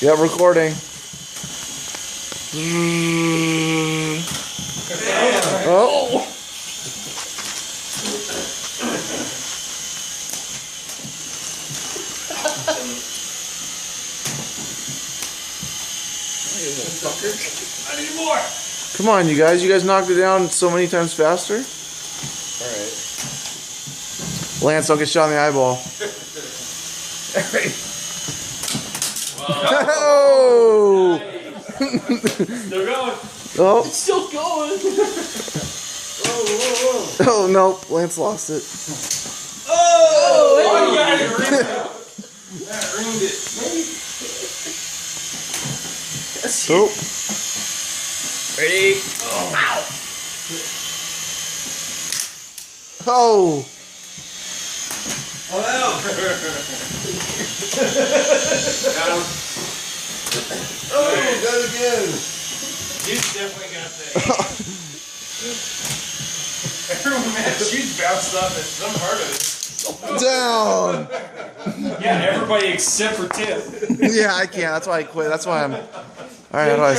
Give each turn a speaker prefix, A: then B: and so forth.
A: Yeah, recording. Oh.
B: I need more.
A: Come on, you guys. You guys knocked it down so many times faster.
B: Alright.
A: Lance, don't get shot in the eyeball. Oh!
B: Still going.
A: Oh.
B: It's still going. Whoa.
A: Oh, no. Lance lost it.
B: Oh, you got it. That ruined it.
A: Oh.
B: Ready? Oh.
A: Oh.
B: Oh, no. Got him.
C: Oh, got it again.
B: He's definitely got that. Everyone, man, she's bounced off at some part of it.
A: Down.
B: Yeah, everybody except for Tim.
A: Yeah, I can't. That's why I quit. That's why I'm. All right, how do I?